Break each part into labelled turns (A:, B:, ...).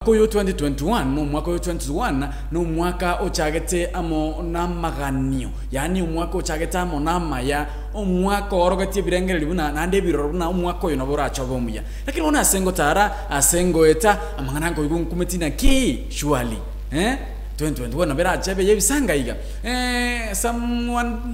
A: Kuyu 2021 no mwaka uyu 2021 no mwaka ochagete amo namaganio, yani umwaka ochagete amo namaya umwaka orogetie birengere libuna nande biroruna umwaka uyu nabora achobomuya, lakini ona asengo tara asengo eta amangana ngo kumetiina ki surely 2021 nabera achebe yebisanga iga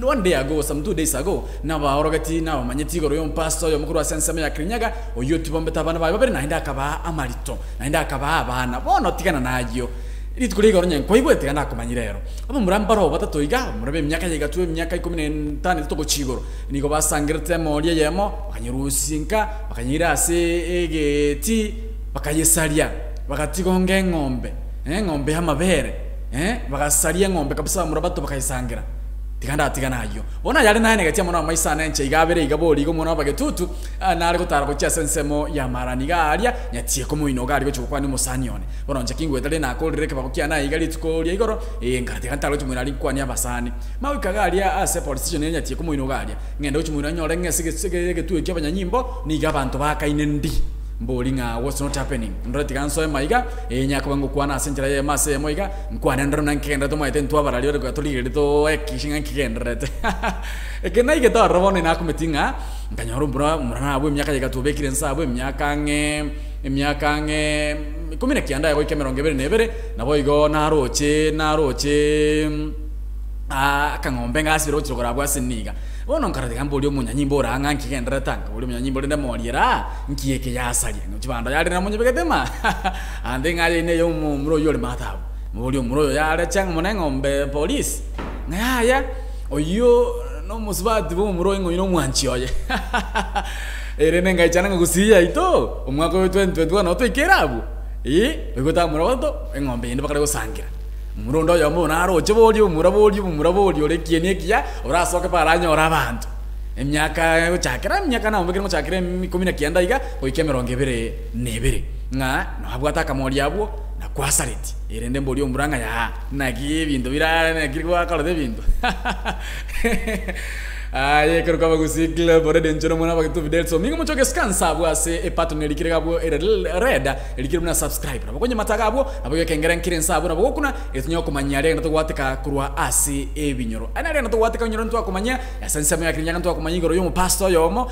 A: one day ago, some 2 days ago na baorogati na manyetigo yo pastor yo mukuru wa senseme ya Kirinyaga oyo tibombe tabana bayo babere nahinda akaba amarito nahinda akaba abana bono tigana nayo iri tukuri goronye ko ibwete kana kumanyirero abo murambaro batatu iga murabe imyaka yiga tuwe imyaka 15 tuko chigoro niko basangirte morie yemo bakanyirusinka bakanyirase egeti bakayesalia bakatigonge ngombe ngombe hamabere bagasaria ngombe kabisa murabato bakayisangira tigana ayo bona yari nahe negatia mona maisana enche igabere igabori go mona bagetutu nari gutara ko cyasensemo ya maraniga aria nyatie ko muino gari go chukwa ni musanione bona nje kingwe tale na ko reke bakokia na igali tuko ria igoro ngati kantalo chumurari kwa ni abasani mawika gari ase police station nyatie ko muino gari ngenda chumura nyore ngesige getu cyabanyanyimbo ni gabantu bakaine ndi mbolinga what's not happening ndoti kanso maiga nyako bangu kwana asenjera ye mase moiga nkwana ndaro nankenda to maite ntwa barali ro to ligere to ekishinga nkigenda ekena ige to robone na kumetinga nganyoro mbura murana abo myaka yiga to bekire nsabo myaka nge kumine kianda yako ikemeronge bere nebere nabo igo naroche kangombe ngasiro chokora bwa siniga bono nkarate kamboli omunyanyimbo oranga nkigenda tanga boli omunyanyimbo ndenda moriera nkiyeke yasalia ngchibanda yali na munyebeketema ande ngale ne yo mumuro yole matabo boli omuro yale chang monengombe police ngaya oyo no musbati bo mumuro ngo ino mwanchi oye erene ngaichana ngusiya ito omwaka wa 2021 no to ikerabu begota murabato engombe yende bakale gosangira murondo ya mona aroche boli umuraboli olekienie kia orasoke paranyora abantu emyaka ochakira emyaka na ombekire ochakira 19 iga oikemeronge bere nebere nga nabwata kamori abo na kwasariti irende mboli omuranga ya nagi bintu birana nagirwa kala de bintu aye kero kaba gusigla bore denjoro mona bagitu video so mingo muchoke scan sabu ase partner ikire gabo red ikire muna subscribe nabo konye mataga abo nabo kengera nkire sabu nabo kuna etunyo kumanyare ngato gwateka kurwa ase ebinyoro anare ngato gwateka nyoro ntwa kumanya yasansema ya Kirinyaga ntwa kumanya igoro yo mu pastor yomo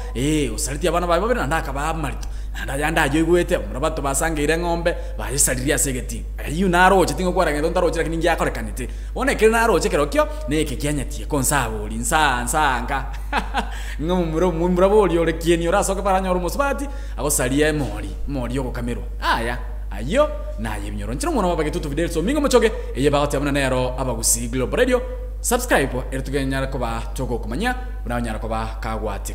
A: usaliti abana bayo babiri ndaka ba marito ndayanda ajo igwete murabato basangire ngombe bayisaliria segeti ayu naroche tingo kwara ngendo ndaroche kingi yakorekanite one kire naroche kero kyo neke kyanyatie konsabo linsanga muraboli ole kieni orasoke paranyoro musbati agosalia mori yoko kamero aya ayo naye binyoro nchiro mwana bagetutu video so mingo muchoke eye bagati abana nero abagusi Global Radio subscribe ertugenya ko ba toko kumanya unanyara ko ba kagwate